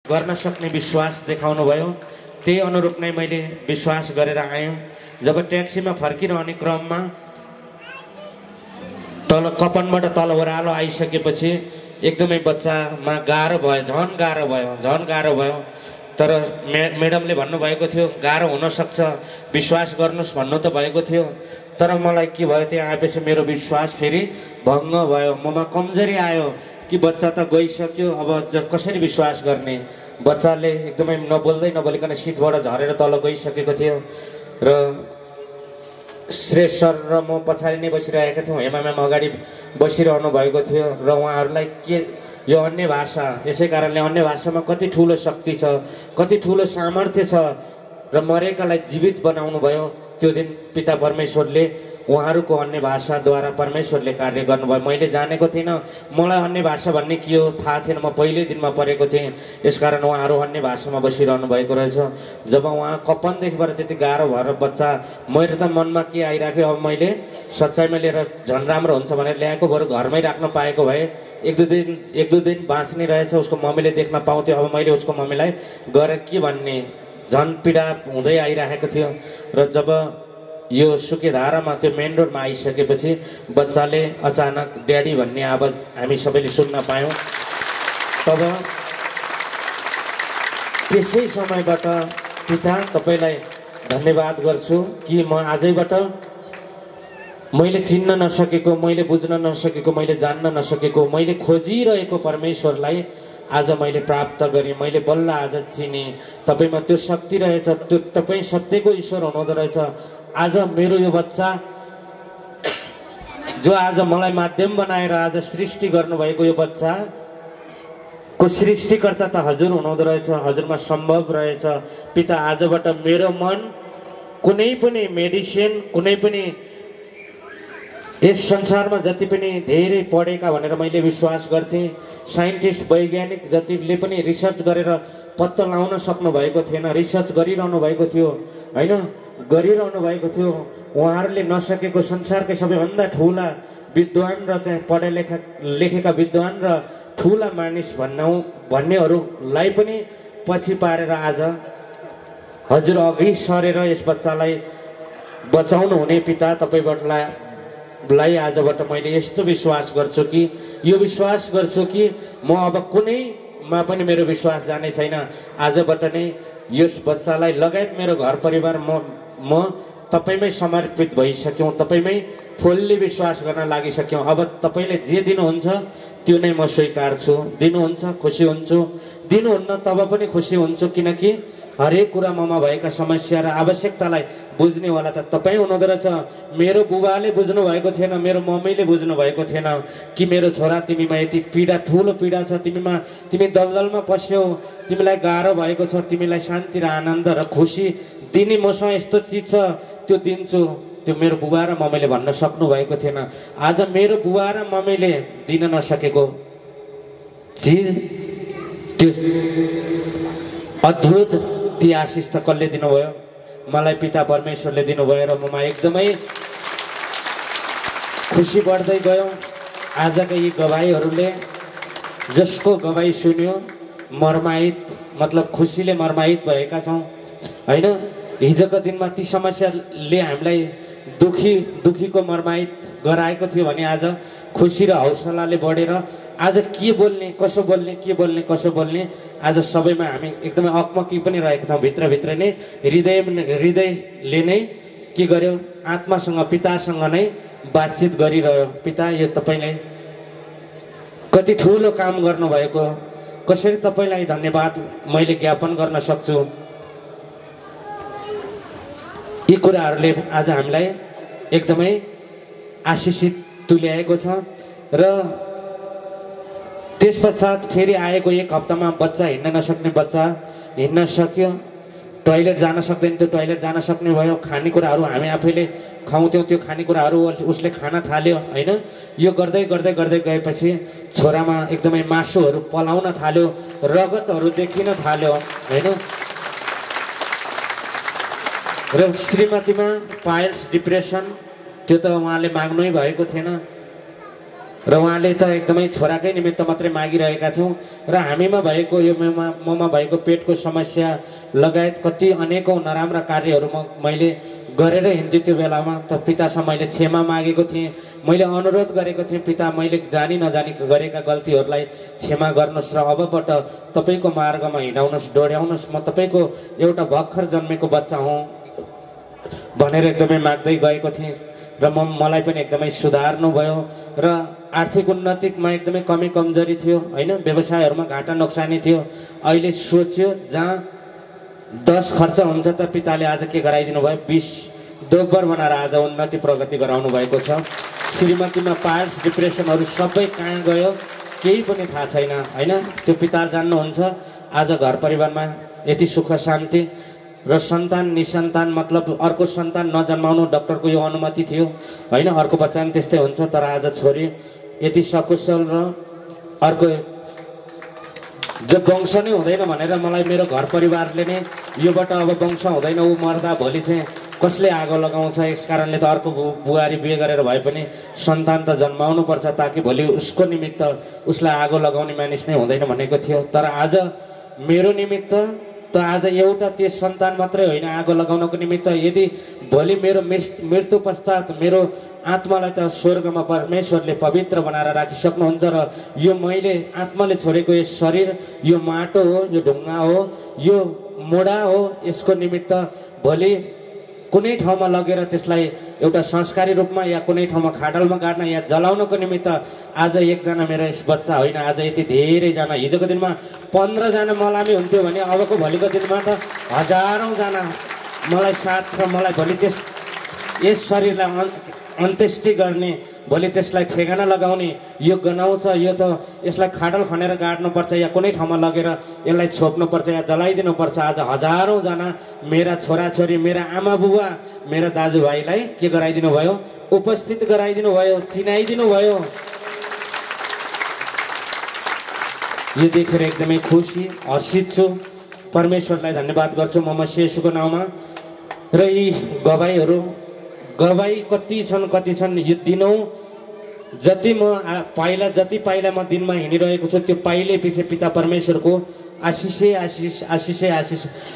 गर्न सक्ने विश्वास देखाउनु भयो। त्यही अनुरूप नै मैले विश्वास गरेर आएँ। जब ट्याक्सीमा फर्किरहने क्रममा तल कपनबाट तल ओह्रालो आइसकेपछि एकदमै बच्चामा गाह्रो भयो, झन गाह्रो भयो। तर मैडमले भन्नुभएको थियो गाह्रो हुनसक्छ, विश्वास गर्नुहोस् भन्नु त भएको थियो। तर मलाई के भयो, त्यहाँ आएपछि मेरो विश्वास फेरि भङ्ग भयो। ममा कमजोरी आयो कि बच्चा त गइसक्यो, अब कसरी विश्वास गर्ने। बच्चाले एकदमै नबोलिकन सिटबाट झरेर तल गइसकेको थियो र श्रेष्ठ सर र म पछाडि नै बसिरहेका थियौँ। हेमा म्याम अगाडि बसिरहनु भएको थियो र उहाँहरूलाई के यो अन्य भाषा, यसै कारणले अन्य भाषामा कति ठुलो शक्ति छ, कति ठुलो सामर्थ्य छ र मरेकालाई जीवित बनाउनु भयो। त्यो दिन पिता परमेश्वरले उहाँहरूको अन्य भाषाद्वारा परमेश्वरले कार्य गर्नुभयो। मैले जानेको थिइनँ, मलाई अन्य भाषा भन्ने के हो थाहा थिएन। म पहिल्यै दिनमा पढेको थिएँ, यसकारण उहाँहरू अन्य भाषामा बसिरहनु भएको रहेछ। जब उहाँ कपनदेखिबाट त्यति गाह्रो भएर बच्चा, मेरो त मनमा के आइराख्यो, अब मैले सच्चाइमा लिएर झन् राम्रो हुन्छ भनेर ल्याएको, बरु घरमै राख्न पाएको भए एक दुई दिन बाँच्ने रहेछ। उसको मम्मीले देख्न पाउँथ्यो। अब मैले उसको मम्मीलाई गएर के भन्ने, झन् पीडा हुँदै आइराखेको थियो। र जब यो सुकेधारामा त्यो मेन रोडमा आइसकेपछि बच्चाले अचानक ड्याडी भन्ने आवाज हामी सबैले सुन्न पायौँ। तब त्यसै समयबाट पिता तपाईँलाई धन्यवाद गर्छु कि म आजैबाट मैले चिन्न नसकेको, मैले बुझ्न नसकेको, मैले जान्न नसकेको, मैले खोजिरहेको परमेश्वरलाई आज मैले प्राप्त गरेँ। मैले बल्ल आज चिने तपाईँमा त्यो शक्ति रहेछ, त्यो तपाईँ सत्यको ईश्वर हुनुहुँदो रहेछ। आज मेरो यो बच्चा जो आज मलाई माध्यम बनाएर आज सृष्टि गर्नुभएको यो बच्चाको सृष्टिकर्ता त हजुर हुनुहुँदो रहेछ, हजुरमा सम्भव रहेछ। पिता आजबाट मेरो मन कुनै पनि मेडिसिन, कुनै पनि यस संसारमा जति पनि धेरै पढेका भनेर मैले विश्वास गर्थेँ, साइन्टिस्ट वैज्ञानिक जतिले पनि रिसर्च गरेर पत्ता लगाउन सक्नु भएको थिएन, रिसर्च गरिरहनु भएको थियो होइन, गरिरहनु भएको थियो। उहाँहरूले नसकेको संसारकै सबैभन्दा ठुला विद्वान र चाहिँ पढे लेखेका विद्वान र ठुला मानिस भन्नेहरूलाई पनि पछि पारेर आज हजुर अघि सरेर यस बच्चालाई बचाउनु हुने पिता तपाईँलाई आजबाट मैले यस्तो विश्वास गर्छु कि यो विश्वास गर्छु कि म अब कुनैमा पनि मेरो विश्वास जाने छैन। आजबाट नै यस बच्चालाई लगायत मेरो घर परिवार म तपाईँमै समर्पित भइसक्यौँ, तपाईँमै फुल्ली विश्वास गर्न लागिसक्यौँ। अब तपाईँले जे दिनुहुन्छ त्यो नै म स्वीकार्छु। दिनुहुन्छ खुसी हुन्छु, दिनुहुन्न तब पनि खुसी हुन्छु, किनकि हरेक कुरा ममा भएका समस्या र आवश्यकतालाई बुझ्नेवाला त तपाईँ हुनुहुँदो रहेछ। मेरो बुबाले बुझ्नु भएको थिएन, मेरो मम्मीले बुझ्नु भएको थिएन कि मेरो छोरा तिमीमा यति पीडा, ठुलो पीडा छ, तिमी दलदलमा पस्यौ, तिमीलाई गाह्रो भएको छ, तिमीलाई शान्ति र आनन्द र खुसी दिने मसँग यस्तो चिज छ त्यो दिन्छु। त्यो मेरो बुबा र मम्मीले भन्न सक्नु भएको थिएन। आज मेरो बुबा र मम्मीले दिन नसकेको चिज, त्यो अद्भुत ती आशिष त कसले दिनुभयो? मलाई पिता परमेश्वरले दिनुभयो र ममा एकदमै खुसी बढ्दै गयो। आजका यी गवाईहरूले जसको गवाई सुन्यो मर्माहित, मतलब खुसीले मर्माहित भएका छौँ होइन। हिजोको दिनमा ती समस्याले हामीलाई दुखीको मर्माहित गराएको थियो भने आज खुसी र हौसलाले बढेर आज के बोल्ने, कसो बोल्ने आज सबैमा हामी एकदमै अकमकी पनि रहेका छौँ। भित्रभित्र नै हृदयले नै के गर्यो, आत्मासँग पितासँग नै बातचित गरिरह्यो। पिता यो तपाईँले कति ठुलो काम गर्नुभएको, कसरी तपाईँलाई धन्यवाद मैले ज्ञापन गर्न सक्छु। यी कुराहरूले आज हामीलाई एकदमै आशिषित तुल्याएको छ। र त्यस पश्चात फेरि आएको एक हप्तामा बच्चा हिँड्न नसक्ने बच्चा हिँड्न सक्यो, टोइलेट जान सक्दैन त्यो टोइलेट जान सक्ने भयो। खानेकुराहरू हामी आफैले खुवाउँथ्यौँ, त्यो खानेकुराहरू उसले खान थाल्यो होइन। यो गर्दै गर्दै गर्दै गएपछि छोरामा एकदमै मासुहरू पलाउन थाल्यो, रगतहरू देखिन थाल्यो होइन। र श्रीमतीमा पाइल्स डिप्रेसन, त्यो त उहाँले माग्नै भएको थिएन र उहाँले त एकदमै छोराकै निमित्त मात्रै मागिरहेका थियौँ र हामीमा भएको यो ममा भएको पेटको समस्या लगायत कति अनेकौँ नराम्रा कार्यहरू मैले गरेर हिँड्थेँ। त्यो बेलामा त पितासँग मैले क्षमा मागेको थिएँ, मैले अनुरोध गरेको थिएँ, पिता मैले जानी नजानी गरेका गल्तीहरूलाई क्षमा गर्नुहोस् र अबबाट तपाईँको मार्गमा हिँडाउनुहोस्, डोर्याउनुहोस्, म तपाईँको एउटा भर्खर जन्मेको बच्चा हुँ भनेर एकदमै माग्दै गएको थिएँ र मलाई पनि एकदमै सुधार्नु भयो। र आर्थिक उन्नतिमा एकदमै कमी कमजोरी थियो होइन, व्यवसायहरूमा घाटा नोक्सानी थियो। अहिले सोच्यो जहाँ 10 खर्च हुन्छ त पिताले आज के गराइदिनु भयो, 20 दोब्बर बनाएर आज उन्नति प्रगति गराउनु भएको छ। श्रीमतीमा पाइल्स डिप्रेसनहरू सबै कहाँ गयो केही पनि थाहा छैन होइन। त्यो पिता जान्नुहुन्छ। आज घर परिवारमा यति सुख शान्ति र सन्तान निसन्तान मतलब अर्को सन्तान नजन्माउनु डक्टरको यो अनुमति थियो होइन, अर्को बच्चा पनि त्यस्तै हुन्छ। तर आज छोरी यति सकुशल र अर्को जब वंश नै हुँदैन भनेर मलाई मेरो घर परिवारले नै योबाट अब वंश हुँदैन, ऊ मर्दा भोलि चाहिँ कसले आगो लगाउँछ, यस कारणले त अर्को बुहारी बिहे गरेर भए पनि सन्तान त जन्माउनु पर्छ ताकि भोलि उसको निमित्त उसलाई आगो लगाउने मानिस नै हुँदैन भनेको थियो। तर आज मेरो निमित्त त आज एउटा त्यस सन्तान मात्रै होइन आगो लगाउनको निमित्त यदि भोलि मेरो मृत्यु पश्चात मेरो आत्मालाई त स्वर्गमा परमेश्वरले पवित्र बनाएर राखिसक्नुहुन्छ र यो मैले आत्माले छोडेको यो शरीर यो माटो हो, यो ढुङ्गा हो, यो मोडा हो, यसको निमित्त भोलि कुनै ठाउँमा लगेर त्यसलाई एउटा संस्कारी रूपमा या कुनै ठाउँमा खाडलमा गाड्न या जलाउनको निमित्त आज एकजना मेरो यस बच्चा होइन, आज यति धेरैजना, हिजोको दिनमा 15 जना मलामी हुन्थ्यो भने अबको भोलिको दिनमा त हजारौँ जना मलाई साथ र मलाई भोलि यस शरीरलाई अन्त्येष्टि गर्ने, भोलि त्यसलाई ठेगाना लगाउने यो गनाउँछ। यो त यसलाई खाडल खनेर गाड्नुपर्छ या कुनै ठाउँमा लगेर यसलाई छोप्नुपर्छ या जलाइदिनुपर्छ। आज हजारौँ जना मेरा छोराछोरी, मेरा आमा बुबा, मेरा दाजुभाइलाई के गराइदिनु भयो, उपस्थित गराइदिनु भयो, चिनाइदिनु भयो। यो देखेर एकदमै खुसी हर्षित छु, परमेश्वरलाई धन्यवाद गर्छु म मसियेसुको नाउँमा। र यी गवाई कति छन् यो दिनौँ जति जति पाइला म दिनमा हिँडिरहेको छु त्यो पाइले पछि पिता परमेश्वरको आशिष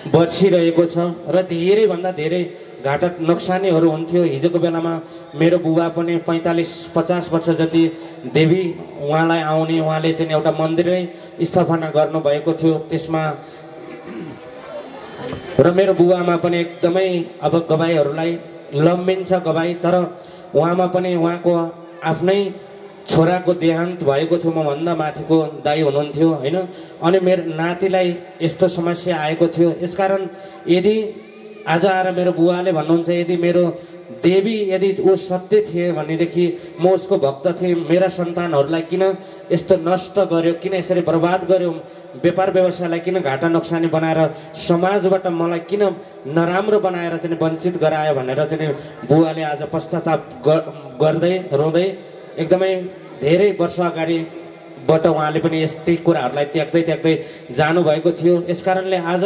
बर्सिरहेको छ। र धेरैभन्दा धेरै घाटा नोक्सानीहरू हुन्थ्यो। हिजोको बेलामा मेरो बुबा पनि 45-50 वर्ष जति देवी उहाँलाई आउने, उहाँले चाहिँ एउटा मन्दिरै स्थापना गर्नुभएको थियो त्यसमा। र मेरो बुबामा पनि एकदमै अब गवाईहरूलाई लम्बिन्छ गवाई, तर उहाँमा पनि उहाँको आफ्नै छोराको देहान्त भएको थियो, मभन्दा माथिको दाइ हुनुहुन्थ्यो होइन। अनि मेरो नातिलाई यस्तो समस्या आएको थियो। यसकारण यदि आज आएर मेरो बुवाले भन्नुहुन्छ यदि मेरो देवी यदि ऊ सत्य थिए भनेदेखि म उसको भक्त थिएँ, मेरा सन्तानहरूलाई किन यस्तो नष्ट गर्यो, किन यसरी बर्बाद गर्यो, व्यापार व्यवसायलाई किन घाटा नोक्सानी बनाएर समाजबाट मलाई किन नराम्रो बनाएर चाहिँ वञ्चित गरायो भनेर चाहिँ बुवाले आज पश्चाताप गर्दै रोँदै एकदमै धेरै वर्ष अगाडिबाट उहाँले पनि यस्तै कुराहरूलाई त्याग्दै जानुभएको थियो। यसकारणले आज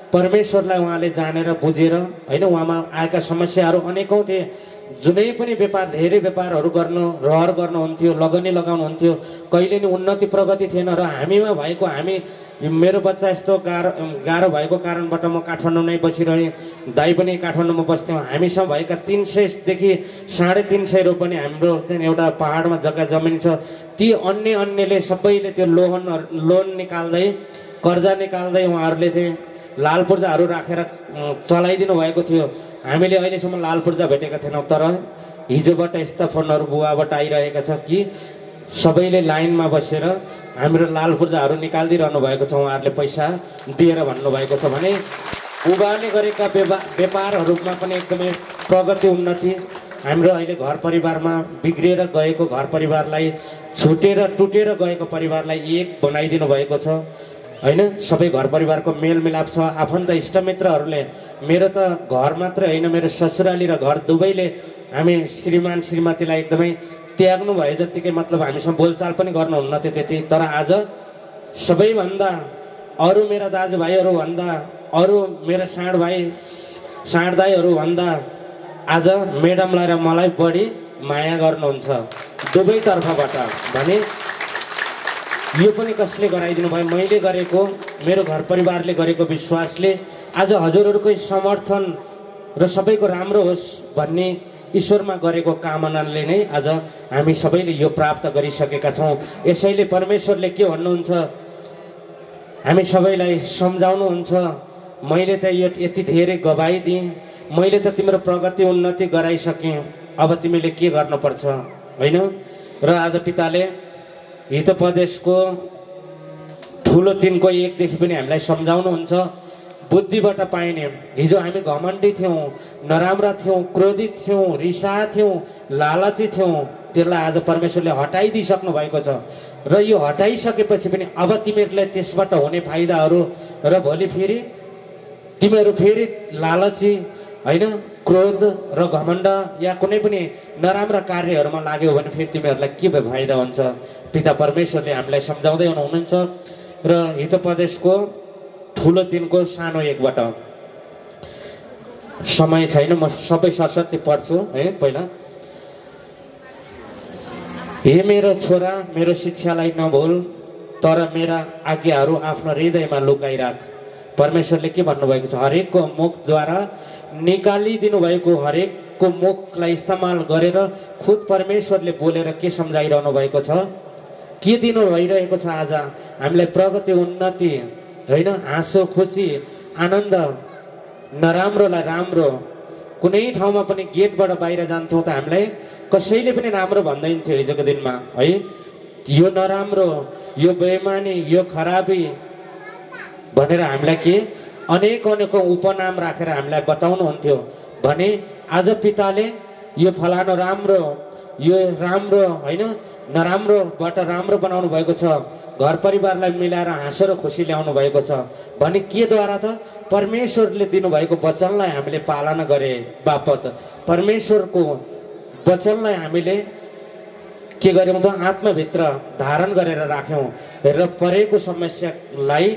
परमेश्वरलाई उहाँले जानेर बुझेर होइन, उहाँमा आएका समस्याहरू अनेकौँ थिए। जुनै पनि धेरै व्यापारहरू रहर गर्नुहुन्थ्यो, लगनी लगाउनुहुन्थ्यो, कहिले नि उन्नति प्रगति थिएन। र हामीमा भएको मेरो बच्चा यस्तो गाह्रो भएको कारणबाट म काठमाडौँ नै बसिरहेँ, दाइ पनि काठमाडौँमा बस्थ्यौँ। हामीसँग भएका 300 देखि 350 रोपनी हाम्रो चाहिँ एउटा पहाडमा जग्गा जमिन छ। ती अन्यले सबैले त्यो लोन निकाल्दै कर्जा निकाल्दै उहाँहरूले चाहिँ लाल पूर्जाहरू राखेर चलाइदिनु भएको थियो। हामीले अहिलेसम्म लाल पूर्जा भेटेका थिएनौँ, तर हिजोबाट यस्ता फोनहरू बुवाबाट आइरहेका छ कि सबैले लाइनमा बसेर हाम्रो लाल पूर्जाहरू निकालिदिइरहनु भएको छ, उहाँहरूले पैसा दिएर भन्नुभएको छ भने बुबाले गरेका व्यापारहरूमा पनि एकदमै प्रगति उन्नति। हाम्रो अहिले घर परिवारमा बिग्रिएर गएको घर परिवारलाई टुटेर गएको परिवारलाई एक बनाइदिनु भएको छ होइन। सबै घर परिवारको मेलमिलाप छ। आफन्त इष्टमित्रहरूले मेरो त घर मात्रै होइन, मेरो ससुराली र घर दुवैले हामी श्रीमान श्रीमतीलाई एकदमै त्याग्नु भए जत्तिकै मतलब हामीसँग बोलचाल पनि गर्नुहुन्न थियो त्यति। तर आज सबैभन्दा अरू मेरा दाजुभाइहरूभन्दा अरू मेरा साँड दाईहरूभन्दा आज म्याडमलाई र मलाई बढी माया गर्नुहुन्छ दुवैतर्फबाट भने यो पनि कसले गराइदिनु भयो मैले गरेको मेरो घर परिवारले गरेको विश्वासले आज हजुरहरूकै समर्थन र सबैको राम्रो होस् भन्ने ईश्वरमा गरेको कामनाले नै आज हामी सबैले यो प्राप्त गरिसकेका छौँ। यसैले परमेश्वरले के भन्नुहुन्छ हामी सबैलाई सम्झाउनुहुन्छ मैले त यो यति धेरै गवाइदिएँ मैले त तिम्रो प्रगति उन्नति गराइसकेँ अब तिमीले के गर्नुपर्छ होइन। र आज पिताले हितोपदेशको ठुलो दिनको एकदेखि पनि हामीलाई सम्झाउनुहुन्छ बुद्धिबाट पाइने। हिजो हामी घमण्डी थियौँ नराम्रा थियौँ क्रोधित थियौँ रिसा थियौँ लालची थियौँ त्यसलाई आज परमेश्वरले हटाइदिइसक्नु भएको छ र यो हटाइसकेपछि पनि अब तिमीहरूलाई त्यसबाट हुने फाइदाहरू र भोलि फेरि तिमीहरू फेरि लालची होइन क्रोध र घमण्ड या कुनै पनि नराम्रा कार्यहरूमा लाग्यो भने फेरि तिमीहरूलाई के फाइदा हुन्छ। पिता परमेश्वरले हामीलाई सम्झाउँदै हुनुहुन्छ र हितोपदेशको ठुलो दिनको सानो एकबाट समय छैन म सबै सरस्वती पढ्छु है। पहिला हे मेरो छोरा मेरो शिक्षालाई नभुल तर मेरा आज्ञाहरू आफ्नो हृदयमा लुकाइराख। परमेश्वरले के भन्नुभएको छ हरेकको मुखद्वारा निकालिदिनु भएको हरेकको मुखलाई इस्तेमाल गरेर खुद परमेश्वरले बोलेर के सम्झाइरहनु भएको छ के दिनु भइरहेको छ आज हामीलाई प्रगति उन्नति होइन हाँसो खुसी आनन्द नराम्रोलाई राम्रो। कुनै ठाउँमा पनि गेटबाट बाहिर जान्थ्यौँ त हामीलाई कसैले पनि राम्रो भन्दैन थियो हिजोको दिनमा है। यो नराम्रो यो बेइमानी यो खराबी भनेर हामीलाई के अनेक उपनाम राखेर हामीलाई बताउनुहुन्थ्यो भने आज पिताले यो फलानो राम्रो यो राम्रो होइन नराम्रोबाट राम्रो बनाउनु भएको छ घर परिवारलाई मिलाएर हाँसो र खुसी ल्याउनु भएको छ भने केद्वारा त परमेश्वरले दिनुभएको वचनलाई हामीले पालना गरे बापत परमेश्वरको वचनलाई हामीले के गर्यौँ त आत्माभित्र धारण गरेर राख्यौँ र परेको समस्यालाई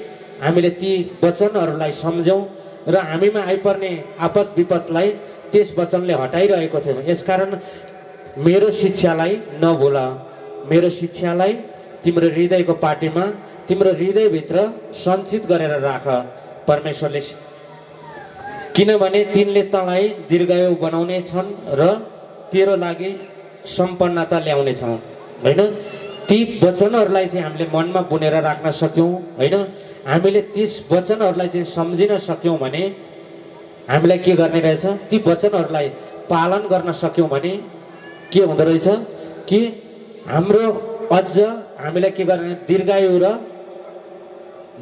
हामीले ती वचनहरूलाई सम्झौँ र हामीमा आइपर्ने आपद विपदलाई त्यस वचनले हटाइरहेको थियौँ। यसकारण मेरो शिक्षालाई नभुल मेरो शिक्षालाई तिम्रो हृदयको पाटीमा तिम्रो हृदयभित्र सञ्चित गरेर राख परमेश्वरले किनभने तिनले तँलाई दीर्घायु बनाउने छन् र तेरो लागि सम्पन्नता ल्याउने छन् होइन। ती वचनहरूलाई चाहिँ हामीले मनमा बुनेर राख्न सक्यौँ होइन। हामीले त्यस वचनहरूलाई चाहिँ सम्झिन सक्यौँ भने हामीलाई के गर्ने रहेछ ती वचनहरूलाई पालन गर्न सक्यौँ भने के हुँदो रहेछ कि हाम्रो अझ हामीलाई के गर्ने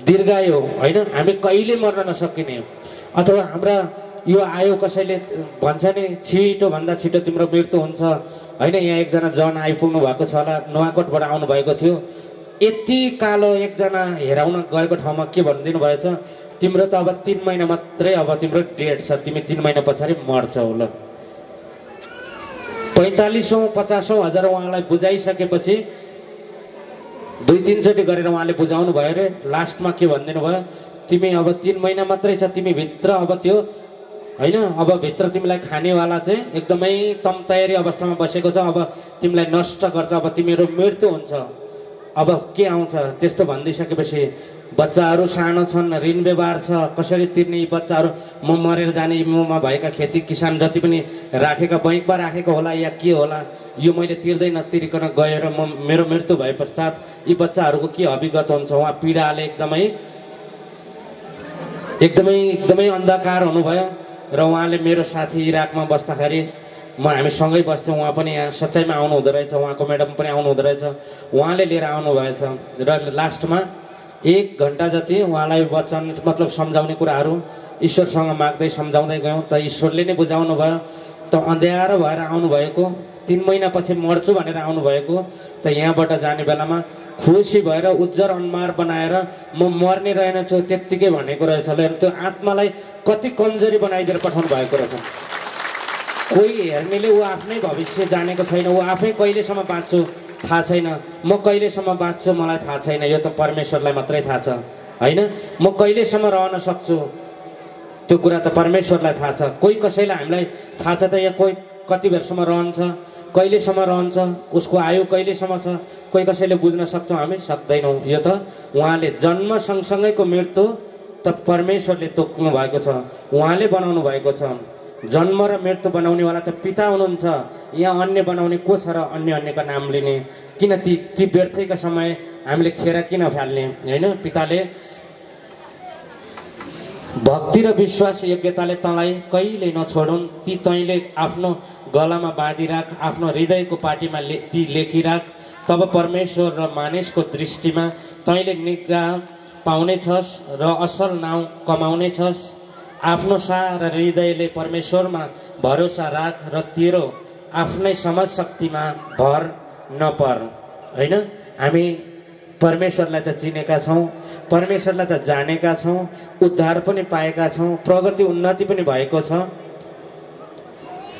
दीर्घायु होइन हामी कहिले मर्न नसकिने अथवा हाम्रा यो आयु कसैले भन्छ नि छिटोभन्दा छिटो तिम्रो मृत्यु हुन्छ होइन। यहाँ एकजना जन आइपुग्नु भएको छ होला नुवाकोटबाट आउनु भएको थियो यति कालो एकजना हेराउन गएको ठाउँमा के भनिदिनु भएछ तिम्रो त अब 3 महिना मात्रै अब तिम्रो डेट छ तिमी 3 महिना पछाडि मर्छौ ल। 45औँ 50औँ हजार उहाँलाई बुझाइसकेपछि 2-3 चोटि गरेर उहाँले बुझाउनु भयो अरे लास्टमा के भनिदिनु भयो तिमी अब 3 महिना मात्रै छ तिमी भित्र अब त्यो होइन अब भित्र तिमीलाई खानेवाला चाहिँ एकदमै तम तयारी अवस्थामा बसेको छ अब तिमीलाई नष्ट गर्छ अब तिमीहरू मृत्यु हुन्छ अब के आउँछ त्यस्तो भनिदिइसकेपछि बच्चाहरू सानो छन् ऋण व्यवहार छ कसरी तिर्ने यी बच्चाहरू म मरेर जाने ममा भएका खेती किसान जति पनि राखेका बैङ्कमा राखेको होला या के होला यो मैले तिर्दै नतिरिकन गएर म मेरो मृत्यु भए पश्चात यी बच्चाहरूको के अभिगत हुन्छ उहाँ पीडाले एकदमै अन्धकार हुनुभयो र उहाँले मेरो साथी इराकमा बस्दाखेरि हामी सँगै बस्थ्यौँ उहाँ पनि यहाँ सच्चाइमा आउनु हुँदो रहेछ उहाँको म्याडम पनि आउनु हुँदो रहेछ उहाँले लिएर आउनु भएछ र लास्टमा 1 घन्टा जति उहाँलाई वचन मतलब सम्झाउने कुराहरू ईश्वरसँग माग्दै सम्झाउँदै गयौँ त ईश्वरले नै बुझाउनु भयो त अँध्यारो भएर आउनुभएको 3 महिनापछि मर्छु भनेर आउनुभएको त यहाँबाट जाने बेलामा खुसी भएर उज्जर अनुहार बनाएर म मर्ने रहेनछु त्यत्तिकै भनेको रहेछ ल। त्यो आत्मालाई कति कमजोरी बनाइदिएर पठाउनु भएको रहेछ। कोही हेर्नेले ऊ आफ्नै भविष्य जानेको छैन ऊ आफै कहिलेसम्म बाँच्छु थाहा छैन म कहिलेसम्म बाँच्छु मलाई थाहा छैन यो त परमेश्वरलाई मात्रै थाहा छ होइन। म कहिलेसम्म रहन सक्छु त्यो कुरा त परमेश्वरलाई थाहा छ। कोही कसैलाई हामीलाई थाहा छ त यहाँ कोही कति बेरसम्म रहन्छ कहिलेसम्म रहन्छ, उसको आयु कहिलेसम्म छ, कोही कसैले बुझ्न सक्छौँ हामी? सक्दैनौँ। यो त उहाँले जन्म सँगसँगैको मृत्यु त परमेश्वरले तोक्नु भएको छ, उहाँले बनाउनु भएको छ। जन्म र मृत्यु बनाउनेवाला त पिता हुनुहुन्छ। यहाँ अन्य बनाउने को छ र अन्यका नाम लिने? किन ती व्यर्थैका समय हामीले खेर किन फाल्ने, होइन? पिताले भक्ति र विश्वास योग्यताले तँलाई कहिले नछोडुन्, ती तैँले आफ्नो गलामा बाँधिराख, आफ्नो हृदयको पाटीमा ती लेखिराख। तब परमेश्वर र मानिसको दृष्टिमा तैँले निगाह पाउनेछस् र असल नाउँ कमाउनेछस्। आफ्नो सारा हृदयले परमेश्वरमा भरोसा राख र तेरो आफ्नै समझ शक्तिमा भर नपर, होइन? हामी परमेश्वरलाई त चिनेका छौँ, परमेश्वरलाई त जानेका छौँ, उद्धार पनि पाएका छौँ, प्रगति उन्नति पनि भएको छ।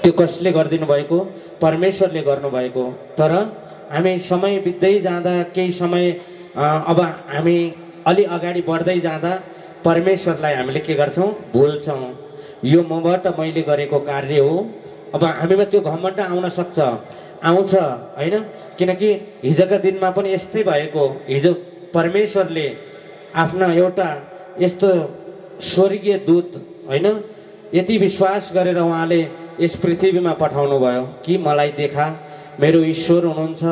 त्यो कसले गरिदिनु भएको? परमेश्वरले गर्नुभएको। तर हामी समय बित्दै जाँदा, केही समय अब हामी अलि अगाडि बढ्दै जाँदा परमेश्वरलाई हामीले के गर्छौँ? भुल्छौँ। यो मबाट मैले गरेको कार्य हो। अब हामीमा त्यो घमण्ड आउन सक्छ, आउँछ, होइन? किनकि हिजोका दिनमा पनि यस्तै भएको। हिजो परमेश्वरले आफ्नो एउटा यस्तो स्वर्गीय दूत, होइन, यति विश्वास गरेर उहाँले यस पृथ्वीमा पठाउनु भयो कि मलाई देखा, मेरो ईश्वर हुनुहुन्छ,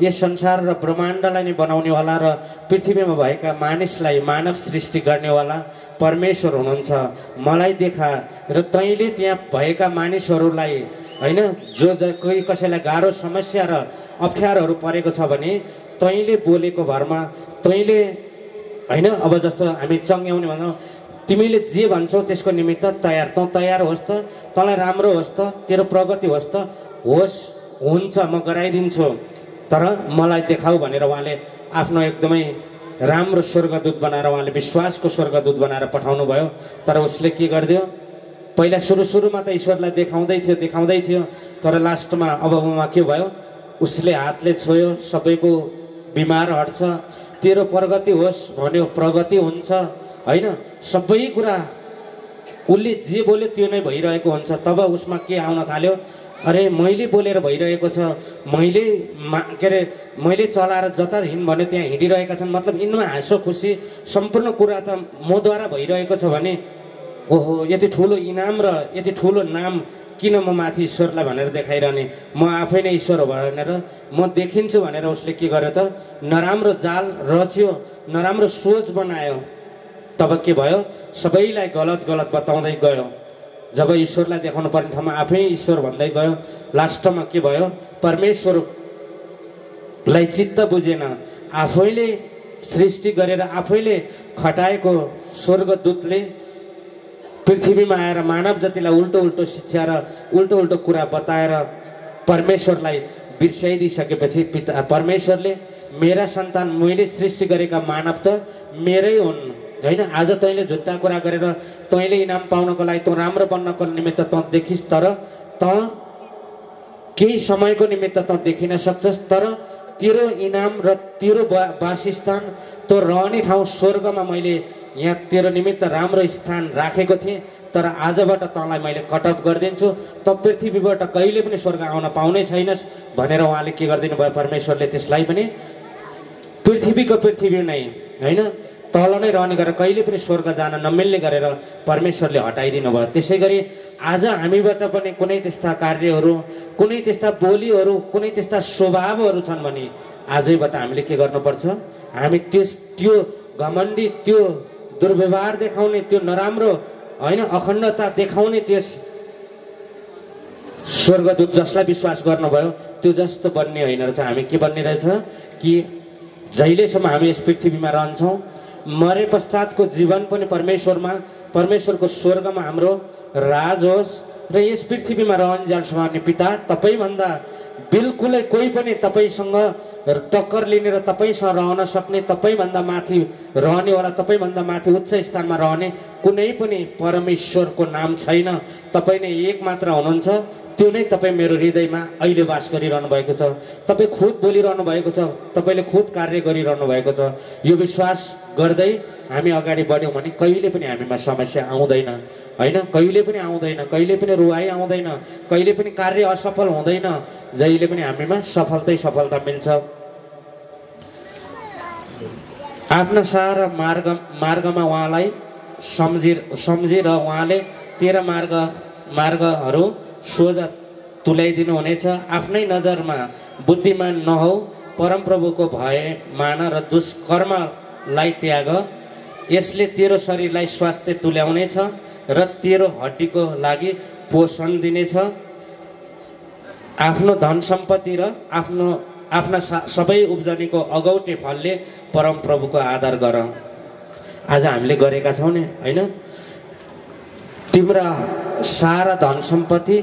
यस संसार र ब्रह्माण्डलाई नै बनाउनेवाला र पृथ्वीमा भएका मानिसलाई मानव सृष्टि गर्नेवाला परमेश्वर हुनुहुन्छ। मलाई देखा र तैँले त्यहाँ भएका मानिसहरूलाई, होइन, जो कोही कसैलाई गाह्रो समस्या र अप्ठ्यारोहरू परेको छ भने तैँले बोलेको भरमा, तैँले, होइन, अब जस्तो हामी चङ्ग्याउने भनौँ, तिमीले जे भन्छौ त्यसको निमित्त तयार, तँ तयार होस् त, तँलाई राम्रो होस् त, तेरो प्रगति होस् त, होस्, हुन्छ, म गराइदिन्छु, तर मलाई देखाऊ भनेर उहाँले आफ्नो एकदमै राम्रो स्वर्गदूत बनाएर, उहाँले विश्वासको स्वर्गदूत बनाएर पठाउनु भयो। तर उसले के गरिदियो? पहिला सुरुमा त ईश्वरलाई देखाउँदै थियो, तर लास्टमा अब उहाँ के भयो? उसले हातले छोयो, सबैको बिमार हट्छ, तेरो प्रगति होस् भन्यो, प्रगति हुन्छ, होइन? सबै कुरा उसले जे बोल्यो त्यो नै भइरहेको हुन्छ। तब उसमा के आउन थाल्यो? अरे मैले बोलेर भइरहेको छ, मैले चलाएर जता हिँड भन्यो त्यहाँ हिँडिरहेका छन्, मतलब यिनमा हाँसो खुसी सम्पूर्ण कुरा त मद्वारा भइरहेको छ भने ओहो, यति ठुलो इनाम र यति ठुलो नाम किन म माथि ईश्वरलाई भनेर देखाइरहने? म आफै नै ईश्वर हो भनेर म देखिन्छु भनेर उसले के गर्यो त? नराम्रो जाल रच्यो, नराम्रो सोच बनायो। तब के भयो? सबैलाई गलत बताउँदै गयो। जब ईश्वरलाई देखाउनु पर्ने ठाउँमा आफै ईश्वर भन्दै गयो, लास्टमा के भयो? परमेश्वरलाई चित्त बुझेन। आफैले सृष्टि गरेर आफैले खटाएको स्वर्गदूतले पृथ्वीमा आएर मानव जातिलाई उल्टो शिक्षा र उल्टो कुरा बताएर परमेश्वरलाई बिर्साइदिइसकेपछि पिता परमेश्वरले मेरा सन्तान, मैले सृष्टि गरेका मानव त मेरै हुन्, होइन? आज तैँले झुट्टा कुरा गरेर तैँले इनाम पाउनको लागि, तँ राम्रो बन्नको निमित्त तँ देखिस्, तर तँ केही समयको निमित्त तँ देखिन सक्छस्, तर तेरो इनाम र तेरो वासस्थान, तँ रहने ठाउँ स्वर्गमा मैले यहाँ तेरो निमित्त राम्रो स्थान राखेको थिएँ, तर आजबाट तँलाई मैले कटअप गरिदिन्छु, त पृथ्वीबाट कहिले पनि स्वर्ग आउन पाउने छैनस् भनेर उहाँले के गरिदिनु भयो? परमेश्वरले त्यसलाई पनि पृथ्वी नै, होइन, तल नै रहने गरेर कहिले पनि स्वर्ग जान नमिल्ने गरेर परमेश्वरले हटाइदिनु भयो। त्यसै गरी आज हामीबाट पनि कुनै त्यस्ता कार्यहरू, कुनै त्यस्ता बोलीहरू, कुनै त्यस्ता स्वभावहरू छन् भने आजैबाट हामीले के गर्नुपर्छ? हामी त्यो घमण्डी, त्यो दुर्व्यवहार देखाउने, त्यो नराम्रो, होइन, अखण्डता देखाउने त्यस स्वर्गदूत जसलाई विश्वास गर्नुभयो त्यो जस्तो बन्ने होइन रहेछ। हामी के बन्ने रहेछ कि जहिलेसम्म हामी यस पृथ्वीमा रहन्छौँ, मरे पश्चातको जीवन पनि परमेश्वरको स्वर्गमा हाम्रो राज होस् र यस पृथ्वीमा रहन्जेलसम्म पिता तपाईँभन्दा बिल्कुलै कोही पनि तपाईँसँग टक्कर लिने र तपाईँसँग रहन सक्ने, तपाईँभन्दा माथि रहनेवाला, तपाईँभन्दा माथि उच्च स्थानमा रहने कुनै पनि परमेश्वरको नाम छैन। तपाईँ नै एक मात्र हुनुहुन्छ, त्यो नै तपाईँ मेरो हृदयमा अहिले वास गरिरहनु भएको छ। तपाईँ खुद बोलिरहनु भएको छ, तपाईँले खुद कार्य गरिरहनु भएको छ। यो विश्वास गर्दै हामी अगाडि बढ्यौँ भने कहिले पनि हामीमा समस्या आउँदैन, होइन? कहिले पनि आउँदैन, कहिले पनि त्यो रुवाई आउँदैन, कहिले पनि कार्य असफल हुँदैन, जहिले पनि हामीमा सफलता मिल्छ। आफ्ना सारा मार्गमा उहाँलाई सम्झेर उहाँले 13 मार्गहरू सोझा तुल्याइदिनु हुनेछ। आफ्नै नजरमा बुद्धिमान नहौ, परमप्रभुको भय मान र दुष्कर्मलाई त्याग। यसले तेरो शरीरलाई स्वास्थ्य तुल्याउनेछ र तेरो हड्डीको लागि पोषण दिनेछ। आफ्नो धन सम्पत्ति र आफ्ना सबै उब्जनीको अगौटे फलले परमप्रभुको आदर गर। आज हामीले गरेका छौँ नि, होइन? तिम्रा सारा धन सम्पत्ति,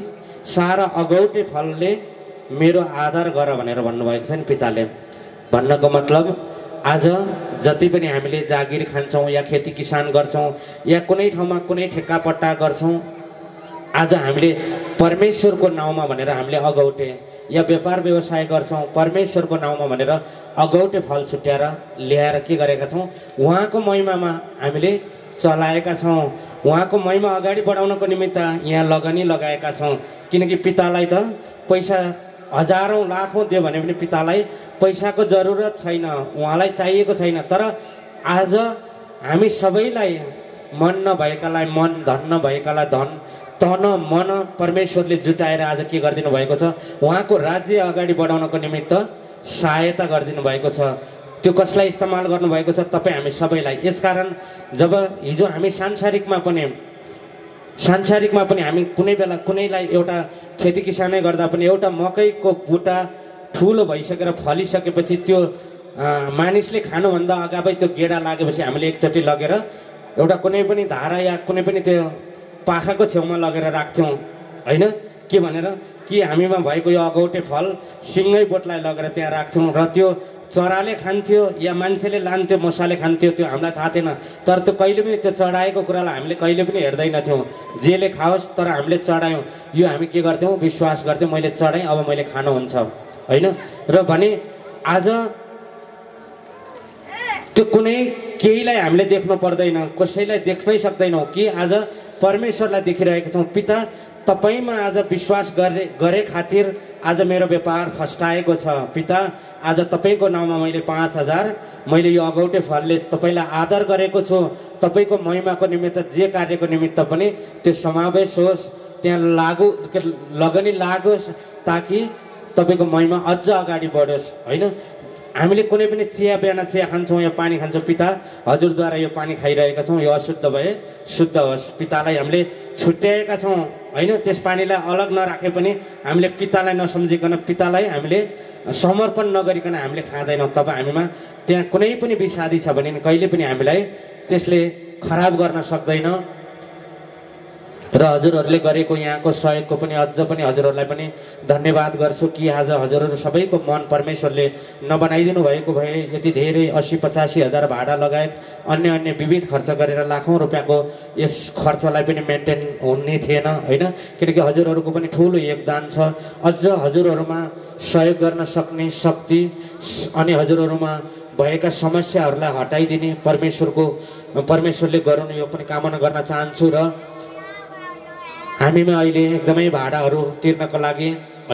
सारा अगौटे फलले मेरो आदर गर भनेर भन्नुभएको छ नि पिताले। भन्नको मतलब आज जति पनि हामीले जागिर खान्छौँ या खेती किसान गर्छौँ या कुनै ठाउँमा कुनै ठेक्कापट्टा गर्छौँ, आज हामीले परमेश्वरको नाउँमा भनेर हामीले अगौटे या व्यापार व्यवसाय गर्छौँ परमेश्वरको नाउँमा भनेर अगौटे फल छुट्याएर ल्याएर के गरेका छौँ? उहाँको महिमामा हामीले चलाएका छौँ। उहाँको महिमा अगाडि बढाउनको निमित्त यहाँ लगनी लगाएका छौँ। किनकि पितालाई त पैसा हजारौँ लाखौँ दियो भने पनि पितालाई पैसाको जरुरत छैन, उहाँलाई चाहिएको छैन। तर आज हामी सबैलाई मन नभएकालाई मन, धन नभएकालाई धन, तन मन परमेश्वरले जुटाएर आज के गरिदिनु भएको छ? उहाँको राज्य अगाडि बढाउनको निमित्त सहायता गरिदिनु भएको छ। त्यो कसलाई इस्तेमाल गर्नुभएको छ? तपाईँ हामी सबैलाई। यसकारण जब हिजो हामी सांसारिकमा पनि हामी कुनै बेला कुनैलाई एउटा खेती किसानै गर्दा पनि एउटा मकैको बुट्टा ठुलो भइसकेर फलिसकेपछि त्यो मानिसले खानुभन्दा अगावै त्यो गेडा लागेपछि हामीले एकचोटि लगेर एउटा कुनै पनि धारा या कुनै पनि त्यो पाखाको छेउमा लगेर राख्थ्यौँ, होइन? के भनेर कि हामीमा भएको यो अगौटे फल सिँगै बोटलाई लगेर त्यहाँ राख्थ्यौँ र त्यो चराले खान्थ्यो या मान्छेले लान्थ्यो, मसाले खान्थ्यो, त्यो हामीलाई थाहा थिएन। तर त्यो कहिले पनि त्यो चढाएको कुरालाई हामीले कहिले पनि हेर्दैनथ्यौँ। जेले खाओस् तर हामीले चढायौँ, यो हामी के गर्थ्यौँ? विश्वास गर्थ्यौँ मैले चढाएँ अब मैले खानुहुन्छ, होइन? र भने आज त्यो कुनै केहीलाई हामीले देख्नु पर्दैन, कसैलाई देख्नै सक्दैनौँ कि आज परमेश्वरलाई देखिरहेका छौँ। पिता तपाईँमा आज विश्वास गरे खातिर आज मेरो व्यापार फस्टाएको छ। पिता आज तपाईँको नाउँमा मैले 5000 मैले यो अगौटे फलले तपाईँलाई आदर गरेको छु। तपाईँको महिमाको निमित्त जे कार्यको निमित्त पनि त्यो समावेश होस्, त्यहाँ लगनी लागोस् ताकि तपाईँको महिमा अझ अगाडि बढोस्, होइन? हामीले कुनै पनि बिहान चिया खान्छौँ या पानी खान्छौँ, पिता हजुरद्वारा यो पानी खाइरहेका छौँ, यो अशुद्ध भए शुद्ध होस्। पितालाई हामीले छुट्याएका छौँ, होइन? त्यस पानीलाई अलग नराखे पनि हामीले पितालाई नसम्झिकन, पितालाई हामीले समर्पण नगरिकन हामीले खाँदैनौँ। तब हामीमा त्यहाँ कुनै पनि विषादी छ भने कहिले पनि हामीलाई त्यसले खराब गर्न सक्दैन। र हजुरहरूले गरेको यहाँको सहयोगको पनि अझ पनि हजुरहरूलाई पनि धन्यवाद गर्छु कि आज हजुरहरू सबैको मन परमेश्वरले नबनाइदिनु भएको भए यति धेरै 80-85 हजार भाडा लगायत अन्य विविध खर्च गरेर लाखौँ रुपियाँको यस खर्चलाई पनि मेन्टेन हुने थिएन, होइन? किनकि हजुरहरूको पनि ठुलो योगदान छ। अझ हजुरहरूमा सहयोग गर्न सक्ने शक्ति अनि हजुरहरूमा भएका समस्याहरूलाई हटाइदिने परमेश्वरले गराउनु यो पनि कामना गर्न चाहन्छु। र हामीमा अहिले एकदमै भाडाहरू तिर्नको लागि